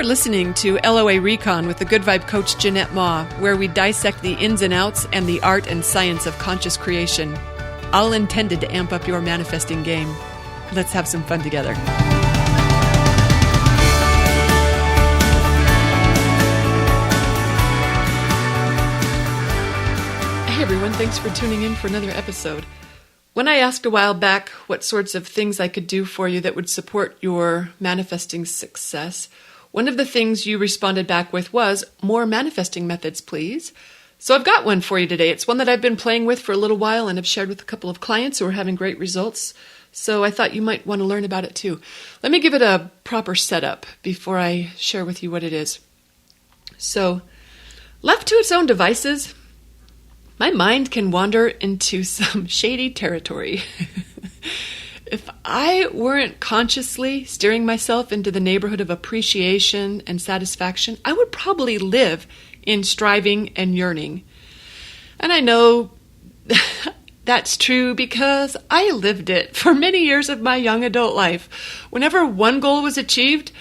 listening to LOA Recon with the Good Vibe Coach Jeanette Ma, where we dissect the ins and outs and the art and science of conscious creation, all intended to amp up your manifesting game. Let's have some fun together. Hey everyone, thanks for tuning in for another episode. When I asked a while back what sorts of things I could do for you that would support your manifesting success, one of the things you responded back with was, more manifesting methods, please. So I've got one for you today. It's one that I've been playing with for a little while and have shared with a couple of clients who are having great results. So I thought you might want to learn about it too. Let me give it a proper setup before I share with you what it is. So, left to its own devices, my mind can wander into some shady territory. If I weren't consciously steering myself into the neighborhood of appreciation and satisfaction, I would probably live in striving and yearning. And I know that's true because I lived it for many years of my young adult life. Whenever one goal was achieved,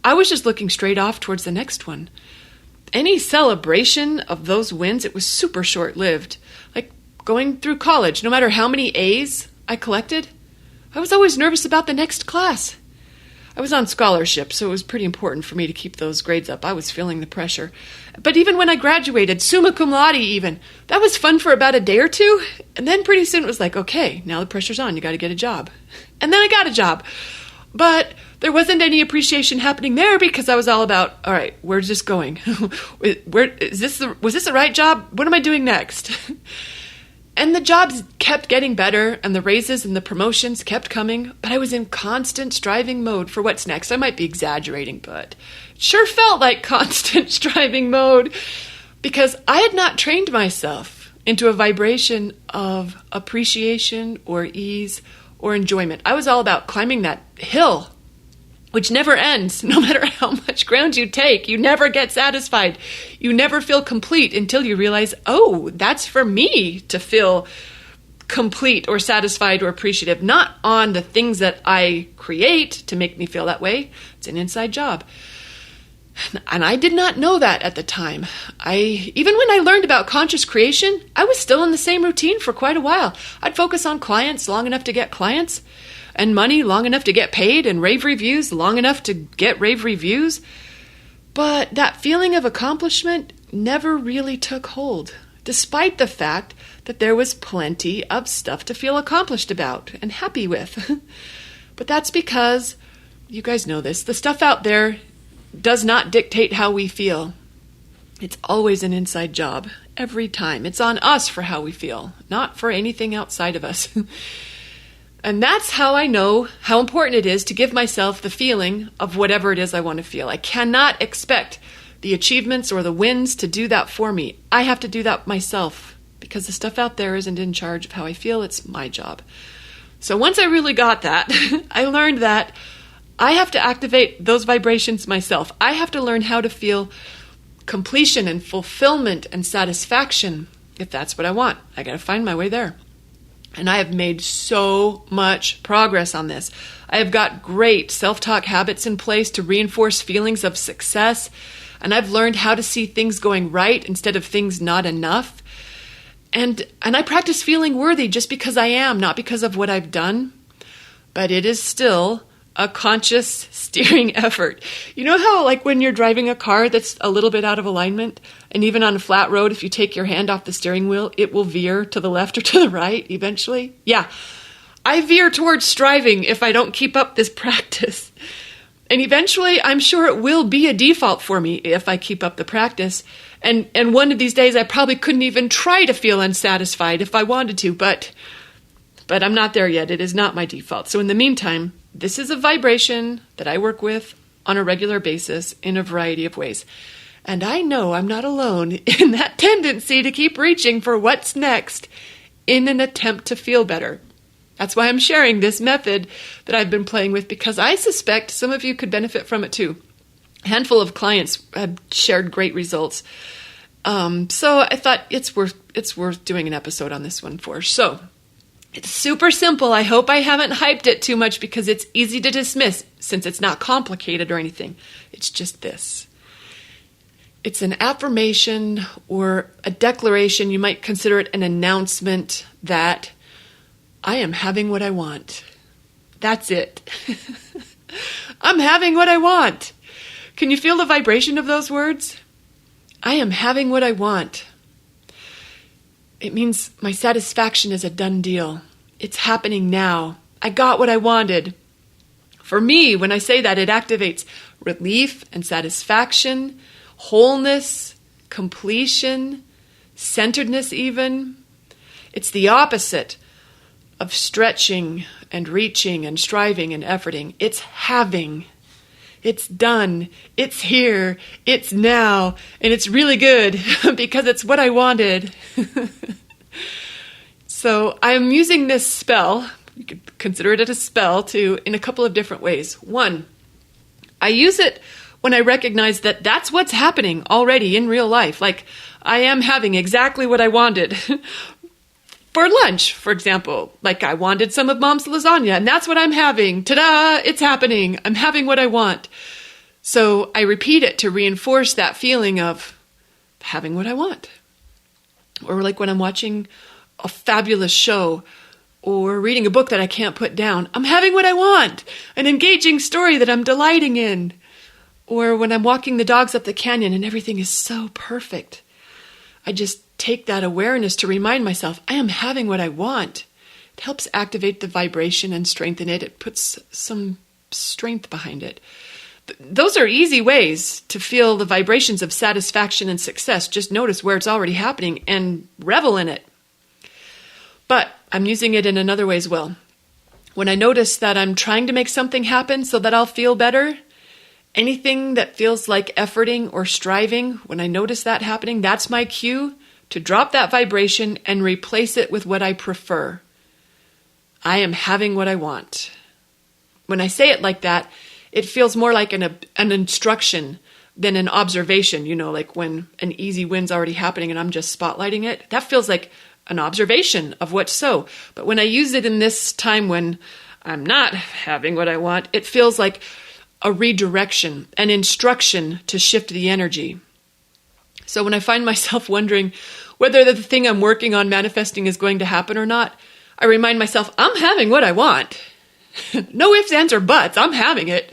I was just looking straight off towards the next one. Any celebration of those wins, it was super short-lived. Like going through college, no matter how many A's I collected, I was always nervous about the next class. I was on scholarship, so it was pretty important for me to keep those grades up. I was feeling the pressure. But even when I graduated, summa cum laude even, that was fun for about a day or two. And then pretty soon it was like, okay, now the pressure's on. You got to get a job. And then I got a job. But there wasn't any appreciation happening there because I was all about, all right, where's this going? Was this the right job? What am I doing next? And the jobs kept getting better and the raises and the promotions kept coming, but I was in constant striving mode for what's next. I might be exaggerating, but it sure felt like constant striving mode because I had not trained myself into a vibration of appreciation or ease or enjoyment. I was all about climbing that hill, which never ends. No matter how much ground you take, you never get satisfied. You never feel complete until you realize, oh, that's for me to feel complete or satisfied or appreciative, not on the things that I create to make me feel that way. It's an inside job. And I did not know that at the time. Even when I learned about conscious creation, I was still in the same routine for quite a while. I'd focus on clients long enough to get clients, and money long enough to get paid, and rave reviews long enough to get rave reviews. But that feeling of accomplishment never really took hold, despite the fact that there was plenty of stuff to feel accomplished about and happy with. But that's because, you guys know this, the stuff out there does not dictate how we feel. It's always an inside job, every time. It's on us for how we feel, not for anything outside of us. And that's how I know how important it is to give myself the feeling of whatever it is I want to feel. I cannot expect the achievements or the wins to do that for me. I have to do that myself because the stuff out there isn't in charge of how I feel. It's my job. So once I really got that, I learned that I have to activate those vibrations myself. I have to learn how to feel completion and fulfillment and satisfaction if that's what I want. I got to find my way there. And I have made so much progress on this. I have got great self-talk habits in place to reinforce feelings of success. And I've learned how to see things going right instead of things not enough. And I practice feeling worthy just because I am, not because of what I've done. But it is still a conscious steering effort. You know how like when you're driving a car that's a little bit out of alignment, and even on a flat road, if you take your hand off the steering wheel, it will veer to the left or to the right eventually? Yeah, I veer towards striving if I don't keep up this practice. And eventually, I'm sure it will be a default for me if I keep up the practice. And one of these days, I probably couldn't even try to feel unsatisfied if I wanted to, but I'm not there yet. It is not my default. So in the meantime, this is a vibration that I work with on a regular basis in a variety of ways. And I know I'm not alone in that tendency to keep reaching for what's next in an attempt to feel better. That's why I'm sharing this method that I've been playing with, because I suspect some of you could benefit from it too. A handful of clients have shared great results. So I thought it's worth doing an episode on this one for. So It's super simple. I hope I haven't hyped it too much because it's easy to dismiss since it's not complicated or anything. It's just this. It's an affirmation or a declaration. You might consider it an announcement that I am having what I want. That's it. I'm having what I want. Can you feel the vibration of those words? I am having what I want. It means my satisfaction is a done deal. It's happening now. I got what I wanted. For me, when I say that, it activates relief and satisfaction, wholeness, completion, centeredness even. It's the opposite of stretching and reaching and striving and efforting. It's having. It's done. It's here. It's now. And it's really good because it's what I wanted. So I'm using this spell, you could consider it a spell too, in a couple of different ways. One, I use it when I recognize that that's what's happening already in real life. Like I am having exactly what I wanted. For lunch, for example, like I wanted some of Mom's lasagna, and that's what I'm having. Ta-da! It's happening. I'm having what I want. So I repeat it to reinforce that feeling of having what I want. Or like when I'm watching a fabulous show or reading a book that I can't put down, I'm having what I want. An engaging story that I'm delighting in. Or when I'm walking the dogs up the canyon and everything is so perfect. I just take that awareness to remind myself, I am having what I want. It helps activate the vibration and strengthen it. It puts some strength behind it. Those are easy ways to feel the vibrations of satisfaction and success. Just notice where it's already happening and revel in it. But I'm using it in another way as well. When I notice that I'm trying to make something happen so that I'll feel better, anything that feels like efforting or striving, when I notice that happening, that's my cue to drop that vibration and replace it with what I prefer. I am having what I want. When I say it like that, it feels more like an instruction than an observation. You know, like when an easy win's already happening and I'm just spotlighting it. That feels like an observation of what's so. But when I use it in this time when I'm not having what I want, it feels like a redirection, an instruction to shift the energy. So when I find myself wondering whether the thing I'm working on manifesting is going to happen or not, I remind myself, I'm having what I want. No ifs, ands, or buts. I'm having it.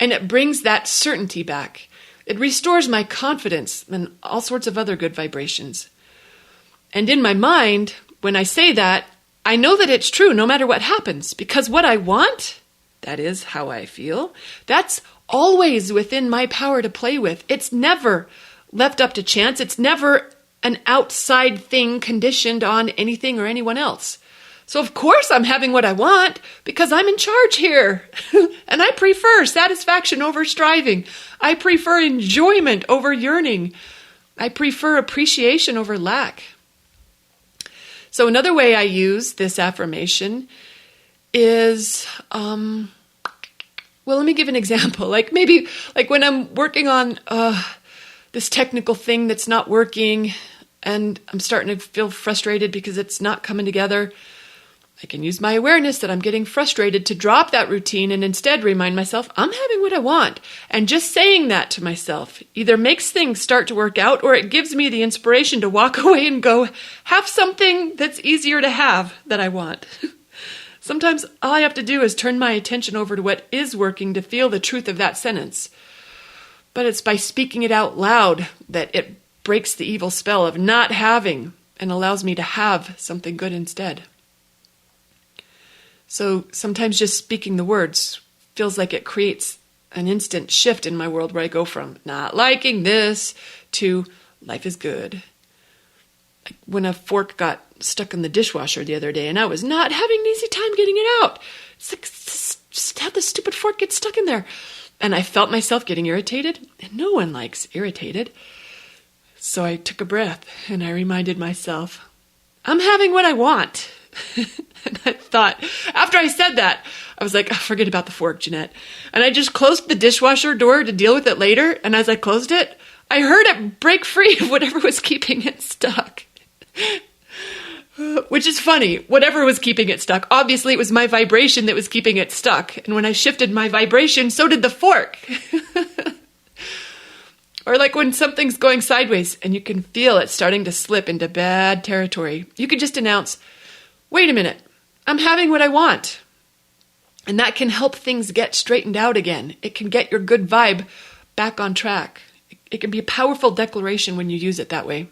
And it brings that certainty back. It restores my confidence and all sorts of other good vibrations. And in my mind, when I say that, I know that it's true no matter what happens, because what I want, that is how I feel, that's always within my power to play with. It's never left up to chance. It's never an outside thing conditioned on anything or anyone else. So of course I'm having what I want because I'm in charge here. And I prefer satisfaction over striving. I prefer enjoyment over yearning. I prefer appreciation over lack. So another way I use this affirmation is, well, let me give an example. Like maybe like when I'm working on this technical thing that's not working and I'm starting to feel frustrated because it's not coming together, I can use my awareness that I'm getting frustrated to drop that routine and instead remind myself, I'm having what I want. And just saying that to myself either makes things start to work out or it gives me the inspiration to walk away and go have something that's easier to have that I want. Sometimes all I have to do is turn my attention over to what is working to feel the truth of that sentence. But it's by speaking it out loud that it breaks the evil spell of not having and allows me to have something good instead. So sometimes just speaking the words feels like it creates an instant shift in my world where I go from not liking this to life is good. Like when a fork got stuck in the dishwasher the other day and I was not having an easy time getting it out. It's like, just how the stupid fork gets stuck in there. And I felt myself getting irritated, and no one likes irritated. So I took a breath and I reminded myself, I'm having what I want. And I thought, after I said that, I was like, oh, forget about the fork, Jeanette. And I just closed the dishwasher door to deal with it later. And as I closed it, I heard it break free of whatever was keeping it stuck. which is funny. Whatever was keeping it stuck. Obviously, it was my vibration that was keeping it stuck. And when I shifted my vibration, so did the fork. Or like when something's going sideways and you can feel it starting to slip into bad territory. You could just announce, wait a minute, I'm having what I want. And that can help things get straightened out again. It can get your good vibe back on track. It can be a powerful declaration when you use it that way.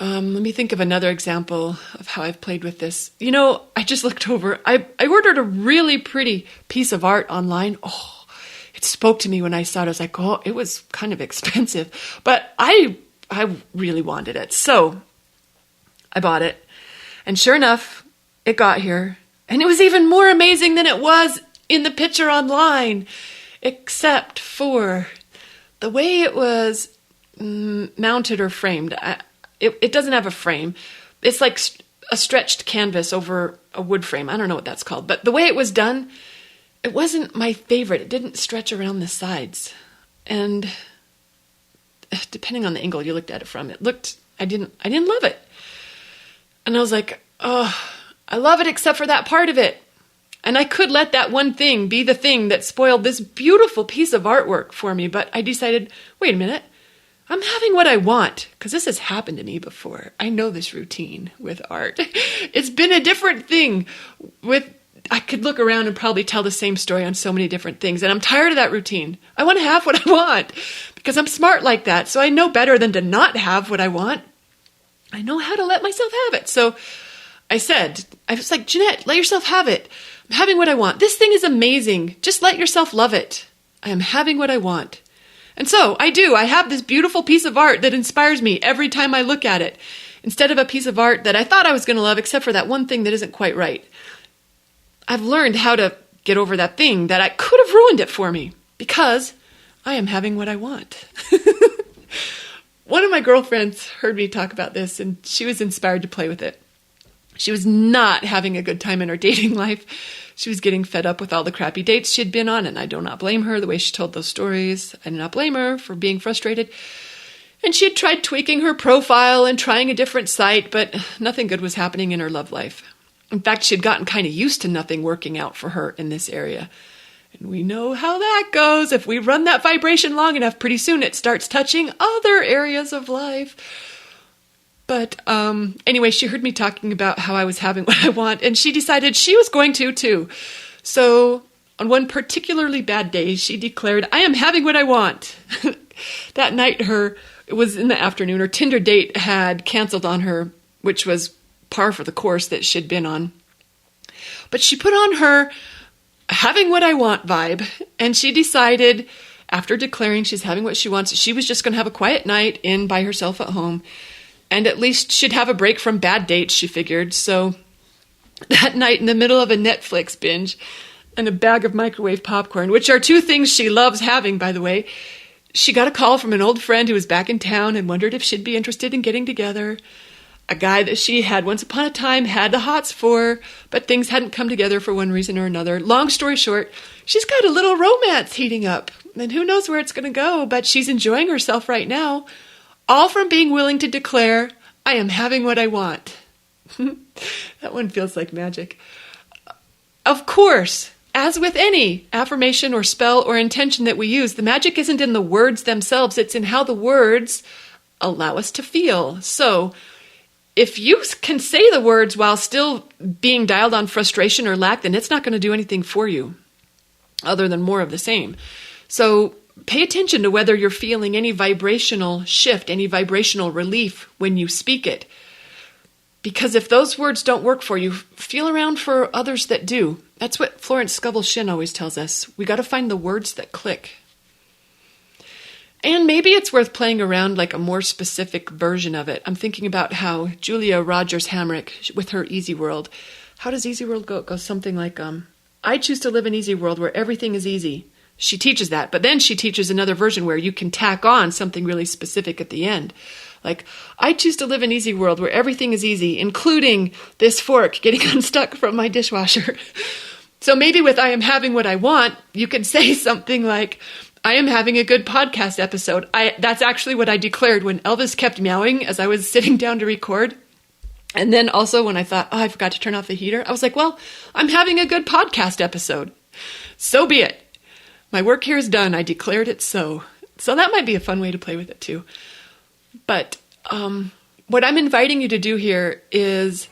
Let me think of another example of how I've played with this. I just looked over. I ordered a really pretty piece of art online. Oh, it spoke to me when I saw it. I was like, oh, it was kind of expensive. But I really wanted it. So I bought it. And sure enough, it got here. And it was even more amazing than it was in the picture online. Except for the way it was mounted or framed. It doesn't have a frame. It's like a stretched canvas over a wood frame. I don't know what that's called. But the way it was done, it wasn't my favorite. It didn't stretch around the sides. And depending on the angle you looked at it from, I didn't love it. And I was like, oh, I love it except for that part of it. And I could let that one thing be the thing that spoiled this beautiful piece of artwork for me. But I decided, wait a minute. I'm having what I want, because this has happened to me before. I know this routine with art. It's been a different thing. I could look around and probably tell the same story on so many different things, and I'm tired of that routine. I want to have what I want, because I'm smart like that, so I know better than to not have what I want. I know how to let myself have it. So I was like, Jeanette, let yourself have it. I'm having what I want. This thing is amazing. Just let yourself love it. I am having what I want. And so I do. I have this beautiful piece of art that inspires me every time I look at it, instead of a piece of art that I thought I was going to love, except for that one thing that isn't quite right. I've learned how to get over that thing that I could have ruined it for me, because I am having what I want. One of my girlfriends heard me talk about this, and she was inspired to play with it. She was not having a good time in her dating life. She was getting fed up with all the crappy dates she'd been on, and I do not blame her the way she told those stories. I do not blame her for being frustrated. And she had tried tweaking her profile and trying a different site, but nothing good was happening in her love life. In fact, she had gotten kind of used to nothing working out for her in this area. And we know how that goes. If we run that vibration long enough, pretty soon it starts touching other areas of life. But anyway, she heard me talking about how I was having what I want, and she decided she was going to too. So on one particularly bad day, she declared, I am having what I want. That night, it was in the afternoon, her Tinder date had canceled on her, which was par for the course that she'd been on. But she put on her having what I want vibe, and she decided, after declaring she's having what she wants, she was just going to have a quiet night in by herself at home. And at least she'd have a break from bad dates, she figured. So that night, in the middle of a Netflix binge and a bag of microwave popcorn, which are two things she loves having, by the way, she got a call from an old friend who was back in town and wondered if she'd be interested in getting together. A guy that she had once upon a time had the hots for, but things hadn't come together for one reason or another. Long story short, she's got a little romance heating up. And who knows where it's going to go, but she's enjoying herself right now. All from being willing to declare, I am having what I want. That one feels like magic. Of course, as with any affirmation or spell or intention that we use, the magic isn't in the words themselves. It's in how the words allow us to feel. So if you can say the words while still being dialed on frustration or lack, then it's not going to do anything for you other than more of the same. So pay attention to whether you're feeling any vibrational shift, any vibrational relief when you speak it. Because if those words don't work for you, feel around for others that do. That's what Florence Scovel Shinn always tells us. We got to find the words that click. And maybe it's worth playing around like a more specific version of it. I'm thinking about how Julia Rogers Hamrick, with her Easy World, how does Easy World go? It goes something like, I choose to live an easy world where everything is easy. She teaches that, but then she teaches another version where you can tack on something really specific at the end. Like, I choose to live an easy world where everything is easy, including this fork getting unstuck from my dishwasher. So maybe with I am having what I want, you could say something like, I am having a good podcast episode. That's actually what I declared when Elvis kept meowing as I was sitting down to record. And then also when I thought, I forgot to turn off the heater, I was like, well, I'm having a good podcast episode. So be it. My work here is done. I declared it so. So that might be a fun way to play with it too. But what I'm inviting you to do here is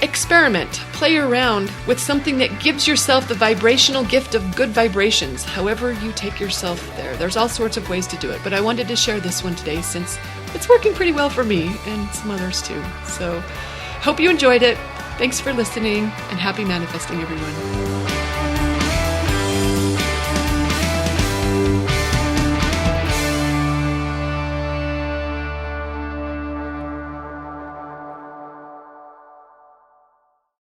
experiment, play around with something that gives yourself the vibrational gift of good vibrations, however you take yourself there. There's all sorts of ways to do it, but I wanted to share this one today since it's working pretty well for me and some others too. So hope you enjoyed it. Thanks for listening and happy manifesting, everyone.